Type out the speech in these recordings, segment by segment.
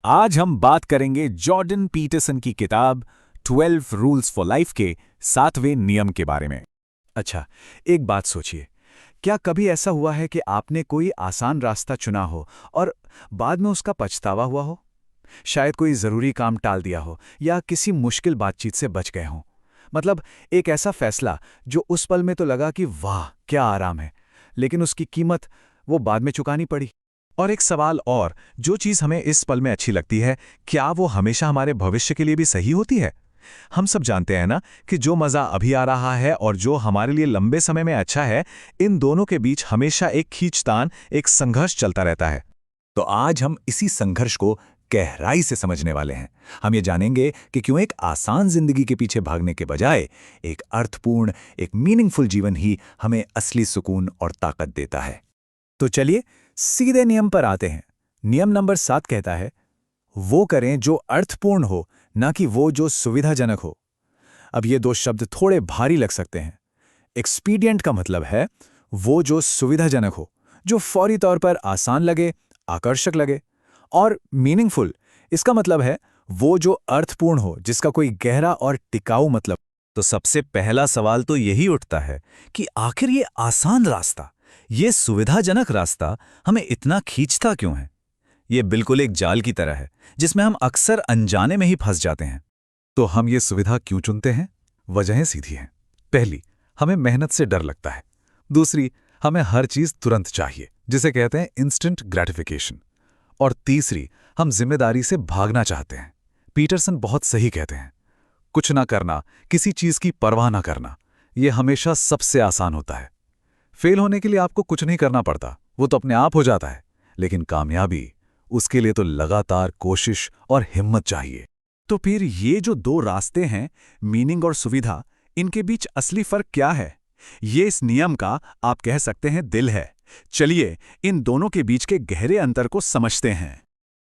आज हम बात करेंगे जॉर्डन पीटरसन की किताब 12 रूल्स फॉर लाइफ के 7वें नियम के बारे में। अच्छा, एक बात सोचिए, क्या कभी ऐसा हुआ है कि आपने कोई आसान रास्ता चुना हो और बाद में उसका पछतावा हुआ हो? शायद कोई ज़रूरी काम टाल दिया हो या किसी मुश्किल बातचीत से बच गए हों। मतलब एक ऐसा फैसला जो उस पल में तो लगा कि वाह क्या आराम है, लेकिन उसकी कीमत वो बाद में चुकानी पड़ी। और एक सवाल और, जो चीज़ हमें इस पल में अच्छी लगती है, क्या वो हमेशा हमारे भविष्य के लिए भी सही होती है? हम सब जानते हैं ना कि जो मज़ा अभी आ रहा है और जो हमारे लिए लंबे समय में अच्छा है, इन दोनों के बीच हमेशा एक खींचतान, एक संघर्ष चलता रहता है। तो आज हम इसी संघर्ष को गहराई से समझने वाले हैं। हम ये जानेंगे कि क्यों एक आसान जिंदगी के पीछे भागने के बजाय एक अर्थपूर्ण, एक मीनिंगफुल जीवन ही हमें असली सुकून और ताकत देता है। तो चलिए सीधे नियम पर आते हैं। नियम नंबर 7 कहता है, वो करें जो अर्थपूर्ण हो, ना कि वो जो सुविधाजनक हो। अब ये दो शब्द थोड़े भारी लग सकते हैं। एक्सपीडिएंट का मतलब है वो जो सुविधाजनक हो, जो फौरी तौर पर आसान लगे, आकर्षक लगे। और मीनिंगफुल, इसका मतलब है वो जो अर्थपूर्ण हो, जिसका कोई गहरा और टिकाऊ मतलब। तो सबसे पहला सवाल तो यही उठता है कि आखिर ये आसान रास्ता, ये सुविधाजनक रास्ता हमें इतना खींचता क्यों है? ये बिल्कुल एक जाल की तरह है जिसमें हम अक्सर अनजाने में ही फंस जाते हैं। तो हम ये सुविधा क्यों चुनते हैं? वजहें सीधी हैं। पहली, हमें मेहनत से डर लगता है। दूसरी, हमें हर चीज तुरंत चाहिए, जिसे कहते हैं इंस्टेंट ग्रेटिफिकेशन। और तीसरी, हम जिम्मेदारी से भागना चाहते हैं। पीटरसन बहुत सही कहते हैं, कुछ ना करना, किसी चीज की परवाह ना करना, यह हमेशा सबसे आसान होता है। फेल होने के लिए आपको कुछ नहीं करना पड़ता, वो तो अपने आप हो जाता है। लेकिन कामयाबी, उसके लिए तो लगातार कोशिश और हिम्मत चाहिए। तो फिर ये जो दो रास्ते हैं, मीनिंग और सुविधा, इनके बीच असली फर्क क्या है? ये इस नियम का, आप कह सकते हैं, दिल है। चलिए इन दोनों के बीच के गहरे अंतर को समझते हैं।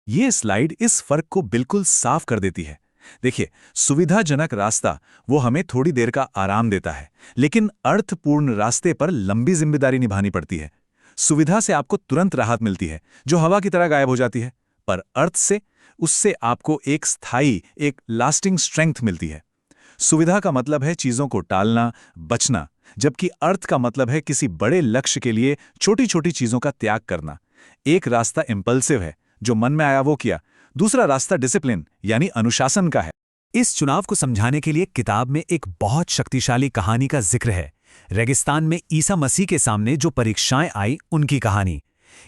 ये स्लाइड इस फर्क को बिल्कुल साफ कर देती है। देखिए, सुविधाजनक रास्ता वो हमें थोड़ी देर का आराम देता है, लेकिन अर्थपूर्ण रास्ते पर लंबी जिम्मेदारी निभानी पड़ती है। सुविधा से आपको तुरंत राहत मिलती है, जो हवा की तरह गायब हो जाती है, पर अर्थ से, उससे आपको एक स्थायी, एक लास्टिंग स्ट्रेंथ मिलती है। सुविधा का मतलब है चीजों को टालना, बचना, जबकि अर्थ का मतलब है किसी बड़े लक्ष्य के लिए छोटी छोटी चीजों का त्याग करना। एक रास्ता इंपल्सिव है, जो मन में आया वो किया। दूसरा रास्ता डिसिप्लिन यानी अनुशासन का है। इस चुनाव को समझाने के लिए किताब में एक बहुत शक्तिशाली कहानी का जिक्र है। रेगिस्तान में ईसा मसीह के सामने जो परीक्षाएं आई, उनकी कहानी।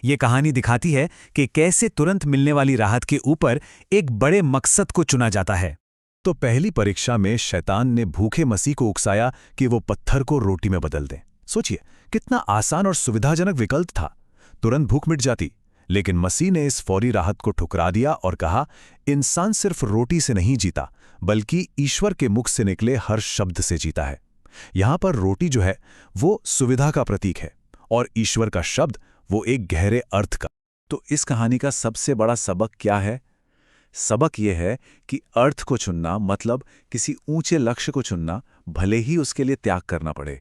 ये कहानी दिखाती है कि कैसे तुरंत मिलने वाली राहत के ऊपर एक बड़े मकसद को चुना जाता है। तो पहली परीक्षा में शैतान ने भूखे मसीह को उकसाया कि वो पत्थर को रोटी में बदल दें। सोचिए, कितना आसान और सुविधाजनक विकल्प था। तुरंत भूख मिट जाती। लेकिन मसीह ने इस फौरी राहत को ठुकरा दिया और कहा, इंसान सिर्फ रोटी से नहीं जीता, बल्कि ईश्वर के मुख से निकले हर शब्द से जीता है। यहां पर रोटी जो है वो सुविधा का प्रतीक है, और ईश्वर का शब्द वो एक गहरे अर्थ का। तो इस कहानी का सबसे बड़ा सबक क्या है? सबक यह है कि अर्थ को चुनना मतलब किसी ऊंचे लक्ष्य को चुनना, भले ही उसके लिए त्याग करना पड़े।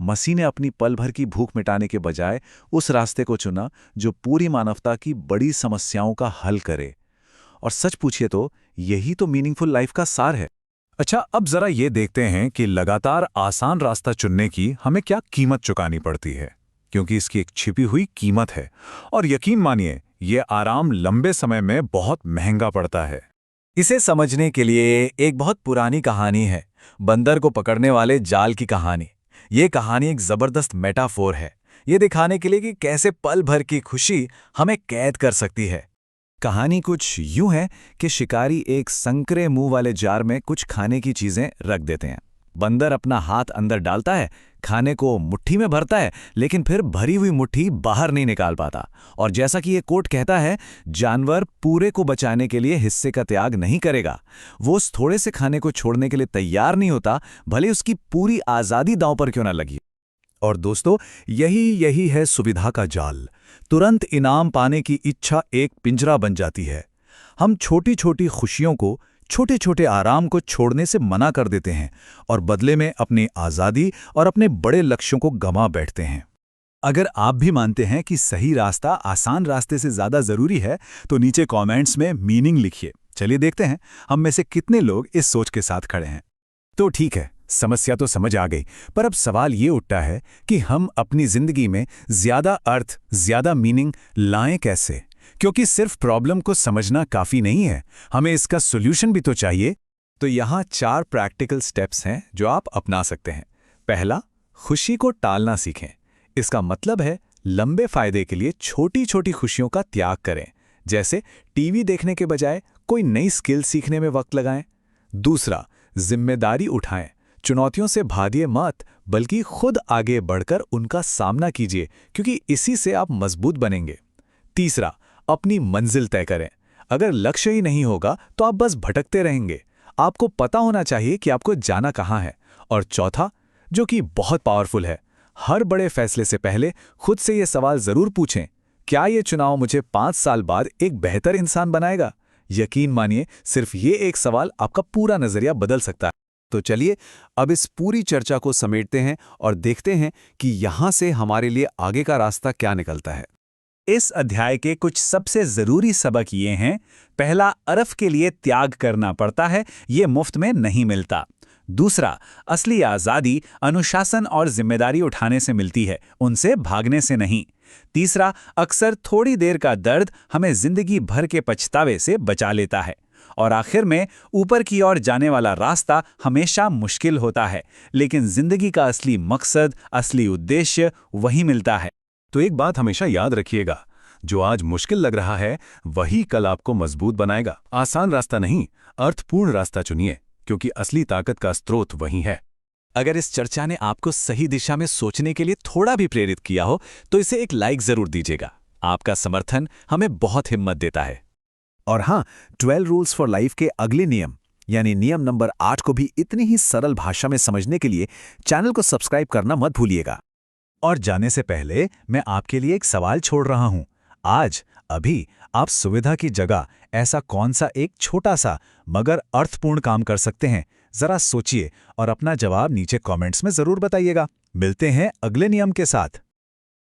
मसीह ने अपनी पल भर की भूख मिटाने के बजाय उस रास्ते को चुना जो पूरी मानवता की बड़ी समस्याओं का हल करे। और सच पूछिए तो यही तो मीनिंगफुल लाइफ का सार है। अच्छा, अब जरा ये देखते हैं कि लगातार आसान रास्ता चुनने की हमें क्या कीमत चुकानी पड़ती है, क्योंकि इसकी एक छिपी हुई कीमत है। और यकीन मानिए, ये आराम लंबे समय में बहुत महंगा पड़ता है। इसे समझने के लिए एक बहुत पुरानी कहानी है, बंदर को पकड़ने वाले जाल की कहानी। ये कहानी एक जबरदस्त मेटाफोर है, ये दिखाने के लिए कि कैसे पल भर की खुशी हमें कैद कर सकती है। कहानी कुछ यूं है कि शिकारी एक संकरे मुंह वाले जार में कुछ खाने की चीजें रख देते हैं। बंदर अपना हाथ अंदर डालता है, खाने को मुट्ठी में भरता है, लेकिन फिर भरी हुई मुट्ठी बाहर नहीं निकाल पाता। और जैसा कि ये कोट कहता है, जानवर पूरे को बचाने के लिए हिस्से का त्याग नहीं करेगा। वो उस थोड़े से खाने को छोड़ने के लिए तैयार नहीं होता, भले उसकी पूरी आज़ादी दांव पर क्यों ना लगी। और दोस्तों, यही है सुविधा का जाल। तुरंत इनाम पाने की इच्छा एक पिंजरा बन जाती है। हम छोटी छोटी खुशियों को, छोटे छोटे आराम को छोड़ने से मना कर देते हैं और बदले में अपनी आज़ादी और अपने बड़े लक्ष्यों को गंवा बैठते हैं। अगर आप भी मानते हैं कि सही रास्ता आसान रास्ते से ज्यादा जरूरी है, तो नीचे कमेंट्स में मीनिंग लिखिए। चलिए देखते हैं हम में से कितने लोग इस सोच के साथ खड़े हैं। तो ठीक है, समस्या तो समझ आ गई, पर अब सवाल ये उठता है कि हम अपनी जिंदगी में ज्यादा अर्थ, ज्यादा मीनिंग लाएं कैसे? क्योंकि सिर्फ प्रॉब्लम को समझना काफी नहीं है, हमें इसका सॉल्यूशन भी तो चाहिए। तो यहाँ 4 प्रैक्टिकल स्टेप्स हैं जो आप अपना सकते हैं। पहला, खुशी को टालना सीखें। इसका मतलब है लंबे फायदे के लिए छोटी छोटी खुशियों का त्याग करें, जैसे टीवी देखने के बजाय कोई नई स्किल सीखने में वक्त लगाएं। दूसरा, जिम्मेदारी उठाएं। चुनौतियों से भागिए मत, बल्कि खुद आगे बढ़कर उनका सामना कीजिए, क्योंकि इसी से आप मजबूत बनेंगे। तीसरा, अपनी मंजिल तय करें। अगर लक्ष्य ही नहीं होगा तो आप बस भटकते रहेंगे। आपको पता होना चाहिए कि आपको जाना कहाँ है। और चौथा, जो कि बहुत पावरफुल है, हर बड़े फैसले से पहले खुद से ये सवाल जरूर पूछें, क्या ये चुनाव मुझे 5 साल बाद एक बेहतर इंसान बनाएगा? यकीन मानिए, सिर्फ ये एक सवाल आपका पूरा नजरिया बदल सकता है। तो चलिए अब इस पूरी चर्चा को समेटते हैं और देखते हैं कि यहाँ से हमारे लिए आगे का रास्ता क्या निकलता है। इस अध्याय के कुछ सबसे जरूरी सबक ये हैं। पहला, अरफ के लिए त्याग करना पड़ता है, ये मुफ्त में नहीं मिलता। दूसरा, असली आज़ादी अनुशासन और जिम्मेदारी उठाने से मिलती है, उनसे भागने से नहीं। तीसरा, अक्सर थोड़ी देर का दर्द हमें जिंदगी भर के पछतावे से बचा लेता है। और आखिर में, ऊपर की ओर जाने वाला रास्ता हमेशा मुश्किल होता है, लेकिन जिंदगी का असली मकसद, असली उद्देश्य वही मिलता है। तो एक बात हमेशा याद रखिएगा, जो आज मुश्किल लग रहा है वही कल आपको मजबूत बनाएगा। आसान रास्ता नहीं, अर्थपूर्ण रास्ता चुनिए, क्योंकि असली ताकत का स्रोत वही है। अगर इस चर्चा ने आपको सही दिशा में सोचने के लिए थोड़ा भी प्रेरित किया हो, तो इसे एक लाइक जरूर दीजिएगा। आपका समर्थन हमें बहुत हिम्मत देता है। और हाँ, 12 रूल्स फॉर लाइफ के अगले नियम यानी नियम नंबर 8 को भी इतनी ही सरल भाषा में समझने के लिए चैनल को सब्सक्राइब करना मत भूलिएगा। और जाने से पहले मैं आपके लिए एक सवाल छोड़ रहा हूं। आज, अभी, आप सुविधा की जगह ऐसा कौन सा एक छोटा सा मगर अर्थपूर्ण काम कर सकते हैं? जरा सोचिए और अपना जवाब नीचे कमेंट्स में जरूर बताइएगा। मिलते हैं अगले नियम के साथ।